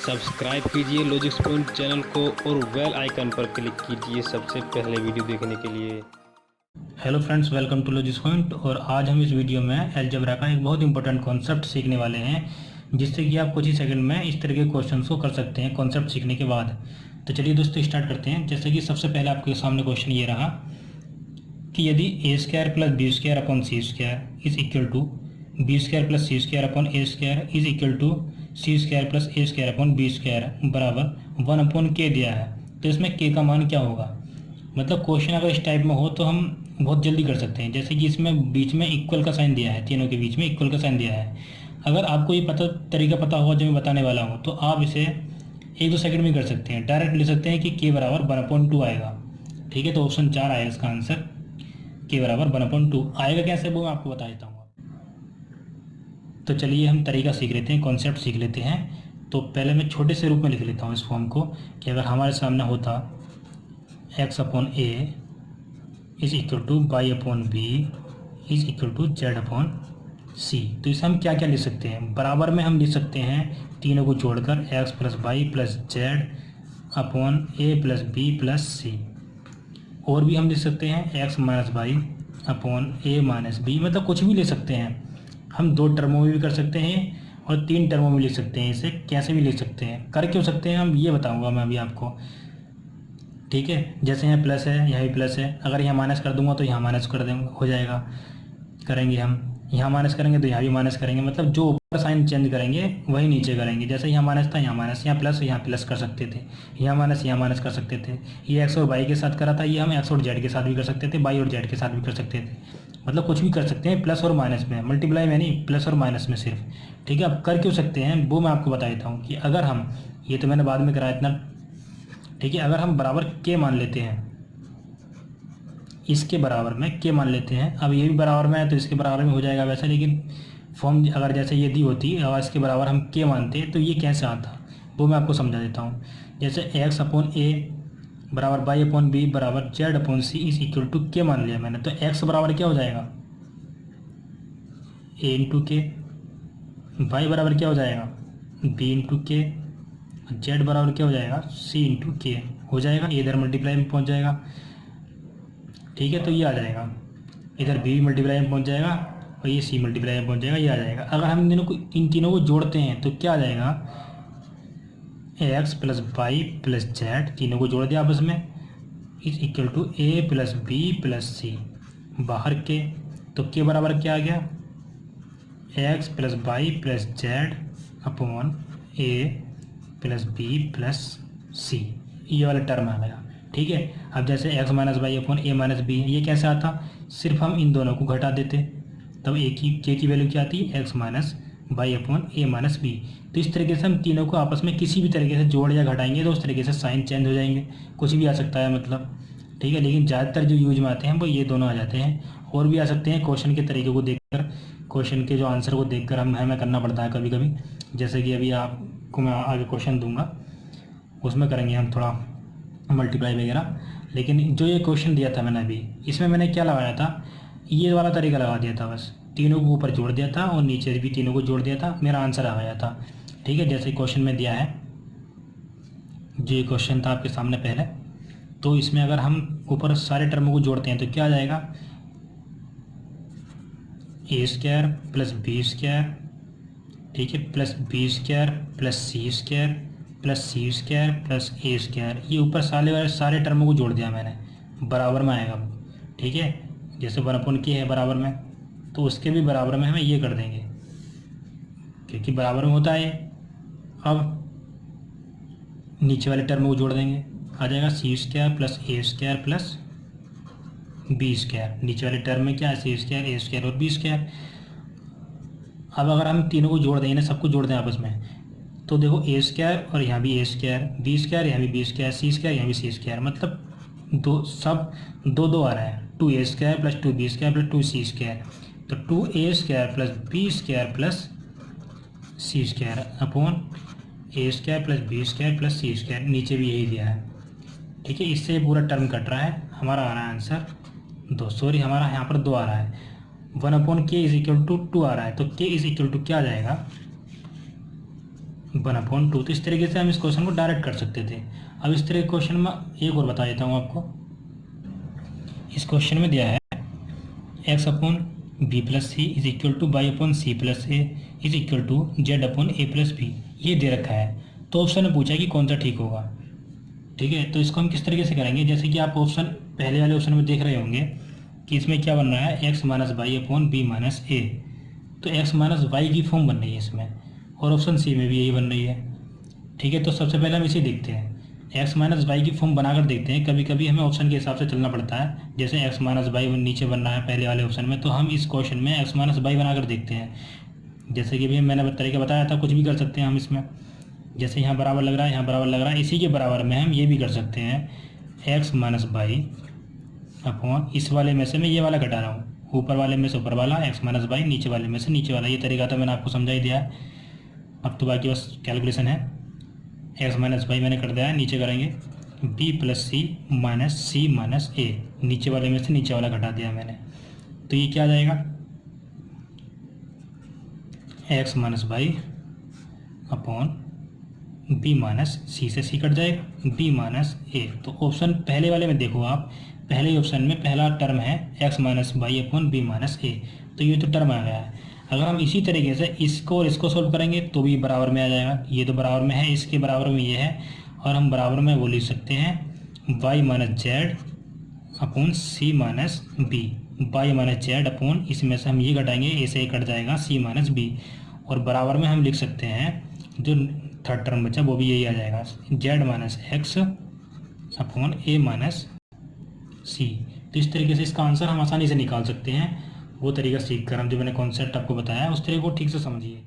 Subscribe कीजिए logics point channel को और बेल आइकन पर क्लिक कीजिए सबसे पहले वीडियो देखने के लिए। Hello friends, welcome to logics point. और आज हम इस वीडियो में अलजेब्रा का एक बहुत इंपॉर्टेंट कॉन्सेप्ट सीखने वाले हैं, जिससे कि आप कुछ ही सेकंड में इस तरह के क्वेश्चंस को कर सकते हैं कॉन्सेप्ट सीखने के बाद। तो चलिए दोस्तों स्टार्ट करते हैं। जैसे कि सबसे पहले आपके सामने क्वेश्चन ये रहा कि यदि A square plus B square upon C square is equal to B square plus C square upon A square is equal to C square plus A square upon B square बराबर 1 upon के दिया है, तो इसमें के का मान क्या होगा। मतलब क्वेश्चन अगर इस टाइप में हो तो हम बहुत जल्दी कर सकते हैं। जैसे कि इसमें बीच में इक्वल का साइन दिया है, तीनों के बीच में इक्वल का साइन दिया है। अगर आपको ये तरीका पता होगा जो मैं बताने वाला हूँ, तो आप इसे 1-2 सेकंड में कर सकते हैं। डायरेक्ट ले सकते हैं कि के बराबर 1/2 आएगा। ठीक है, तो ऑप्शन 4 आएगा इसका आंसर। के बराबर 1/2 आएगा कैसे, वो मैं आपको बता देता हूँ। तो चलिए हम तरीका सीख लेते हैं, कॉन्सेप्ट सीख लेते हैं। तो पहले मैं छोटे से रूप में लिख लेता हूँ इस फॉर्म को कि अगर हमारे सामने होता x upon A is equal to Y upon B is equal to Z upon C, तो इसे हम क्या क्या लिख सकते हैं। बराबर में हम लिख सकते हैं तीनों को जोड़कर x plus Y plus Z upon A plus B plus C. और भी हम लिख सकते हैं x minus Y upon A minus B, मतलब कुछ भी ले सकते हैं। हम 2 टर्मों में भी कर सकते हैं और 3 टर्मों में लिख सकते हैं। इसे कैसे भी लिख सकते हैं, कर क्यों सकते हैं हम ये बताऊंगा मैं अभी आपको। ठीक है, जैसे यहाँ प्लस है, यहाँ भी प्लस है। अगर यहाँ माइनस कर दूंगा तो यहाँ माइनस कर देंगे, हो जाएगा। करेंगे हम यहाँ माइनस करेंगे तो यहाँ भी माइनस करेंगे, मतलब जो ऊपर साइन चेंज करेंगे वही नीचे करेंगे। जैसे यहाँ माइनस था यहाँ माइनस, यहाँ प्लस कर सकते थे, यहाँ माइनस कर सकते थे। ये एक्स और वाई के साथ करा था, ये हम एक्स और जेड के साथ भी कर सकते थे, वाई और जेड के साथ भी कर सकते थे। मतलब कुछ भी कर सकते हैं प्लस और माइनस में, मल्टीप्लाई में नहीं, प्लस और माइनस में सिर्फ। ठीक है, अब कर क्यों सकते हैं वो मैं आपको बता देता हूँ कि अगर हम, ये तो मैंने बाद में कराया इतना। ठीक है, अगर हम बराबर के मान लेते हैं, इसके बराबर में के मान लेते हैं। अब ये भी बराबर में है तो इसके बराबर में हो जाएगा वैसे, लेकिन फॉर्म अगर जैसे ये दी होती और इसके बराबर हम के मानते तो ये कैसे आता वो मैं आपको समझा देता हूँ। जैसे एक्स अपॉन ए बराबर वाई अपॉन बी बराबर Z upon C is equal to के मान लिया मैंने, तो एक्स बराबर क्या हो जाएगा ए इंटू के, वाई बराबर क्या हो जाएगा बी इंटू के, जेड बराबर क्या हो जाएगा सी इंटू के हो जाएगा। इधर मल्टीप्लाई में पहुंच जाएगा। ठीक है, तो ये आ जाएगा, इधर बी मल्टीप्लाई में पहुंच जाएगा और ये सी मल्टीप्लाई में पहुंच जाएगा, ये आ जाएगा। अगर हम इन तीनों को जोड़ते हैं तो क्या आ जाएगा, X plus Y plus Z, तीनों को जोड़ दिया आपस में, is equal to A plus B plus C. बाहर के तो के बराबर क्या आ गया, X plus Y plus Z upon A plus B plus C, ये वाला टर्म आ गया। ठीक है, अब जैसे X minus Y upon A minus B, ये कैसे आता, सिर्फ हम इन दोनों को घटा देते तब ए की के की वैल्यू क्या आती है, x minus Y upon A minus B. तो इस तरीके से हम तीनों को आपस में किसी भी तरीके से जोड़ या घटाएंगे तो उस तरीके से साइन चेंज हो जाएंगे, कुछ भी आ सकता है मतलब। ठीक है, लेकिन ज़्यादातर जो यूज में आते हैं वो ये दोनों आ जाते हैं। और भी आ सकते हैं, क्वेश्चन के तरीके को देखकर, क्वेश्चन के जो आंसर को देखकर हमें करना पड़ता है कभी कभी। जैसे कि अभी आपको मैं आगे क्वेश्चन दूंगा उसमें करेंगे हम थोड़ा मल्टीप्लाई वगैरह। लेकिन जो ये क्वेश्चन दिया था मैंने अभी, इसमें मैंने क्या लगाया था, ये वाला तरीका लगा दिया था। बस तीनों को ऊपर जोड़ दिया था और नीचे भी तीनों को जोड़ दिया था, मेरा आंसर आ गया था। ठीक है, जैसे क्वेश्चन में दिया है, जो ये क्वेश्चन था आपके सामने पहले, तो इसमें अगर हम ऊपर सारे टर्मों को जोड़ते हैं तो क्या आ जाएगा, ए स्क्वायर प्लस बी स्क्वायर, ठीक है, plus B square plus C square plus C square plus A square. ये ऊपर सारे टर्मों को जोड़ दिया मैंने, बराबर में आएगा। ठीक है, जैसे 1 के है बराबर में, तो उसके भी बराबर में हमें ये कर देंगे क्योंकि बराबर में होता है। अब नीचे वाले टर्म को जोड़ देंगे, आ जाएगा सी square plus A square plus B square. नीचे वाले टर्म में क्या है, सी स्क्वायर ए स्क्वायर और बी स्क्वायर। अब अगर हम तीनों को जोड़ दें ना, सबको जोड़ दें आपस में, तो देखो ए स्क्वायर और यहाँ भी ए स्क्वायर, बी स्क्वायर यहाँ भी बी स्क्वायर, सी स्क्वायर यहाँ भी सी स्क्वायर, मतलब दो दो आ रहा है। 2a square plus 2b square plus 2c square, तो 2a square plus B square plus C square upon A square plus B square plus C square, नीचे भी यही दिया है। ठीक है, इससे पूरा टर्म कट रहा है, हमारा आ रहा है आंसर 2। सॉरी, हमारा यहाँ पर 2 आ रहा है। 1 अपॉन के इज इक्वल टू 2 आ रहा है, तो के इज इक्वल टू क्या आ जाएगा, 1/2। तो इस तरीके से हम इस क्वेश्चन को डायरेक्ट कर सकते थे। अब इस तरह के क्वेश्चन में एक और बता देता हूँ आपको। इस क्वेश्चन में दिया है x/b+c is equal to y/c+a is equal to z/a+b, ये दे रखा है। तो ऑप्शन में पूछा है कि कौन सा ठीक होगा। ठीक है, तो इसको हम किस तरीके से करेंगे, जैसे कि आप ऑप्शन पहले वाले ऑप्शन में देख रहे होंगे कि इसमें क्या बन रहा है, x - y/b - a। तो x - y की फॉर्म बन रही है इसमें, और ऑप्शन सी में भी यही बन रही है। ठीक है, तो सबसे पहले हम इसे देखते हैं, x - y की फॉर्म बनाकर देखते हैं। कभी कभी हमें ऑप्शन के हिसाब से चलना पड़ता है, जैसे x - y नीचे बन रहा है पहले वाले ऑप्शन में, तो हम इस क्वेश्चन में x - y बनाकर देखते हैं। जैसे कि भी मैंने तरीका बताया था, कुछ भी कर सकते हैं हम इसमें। जैसे यहाँ बराबर लग रहा है, यहाँ बराबर लग रहा है, इसी के बराबर में हम ये भी कर सकते हैं, x - y अपॉन इस वाले में से मैं ये वाला घटा रहा हूँ, ऊपर वाले में से ऊपर वाला, x - y नीचे वाले में से नीचे वाला। ये तरीका तो मैंने आपको समझा ही दिया है। अब तो बाकी बस कैलकुलेशन है। x - y मैंने कर दिया है, नीचे करेंगे b+c - c - a, नीचे वाले में से नीचे वाला घटा दिया मैंने। तो ये क्या आ जाएगा, x - y upon b - c से c कट जाएगा, b - a। तो ऑप्शन पहले वाले में देखो आप, पहले ही ऑप्शन में पहला टर्म है x - y upon b - a, तो ये तो टर्म आ गया है। अगर हम इसी तरीके से इसको और इसको सोल्व करेंगे तो भी बराबर में आ जाएगा। ये तो बराबर में है, इसके बराबर में ये है, और हम बराबर में वो लिख सकते हैं y - z upon c - b, y - z upon इसमें से हम ये घटाएंगे, ऐसे ही कट जाएगा c - b, और बराबर में हम लिख सकते हैं जो थर्ड टर्म बचा वो भी यही आ जाएगा, z - x upon a - c। तो इस तरीके से इसका आंसर हम आसानी से निकाल सकते हैं। वो तरीका सीख कर हम, जो मैंने कॉन्सेप्ट आपको बताया उस तरीके को ठीक से समझिए।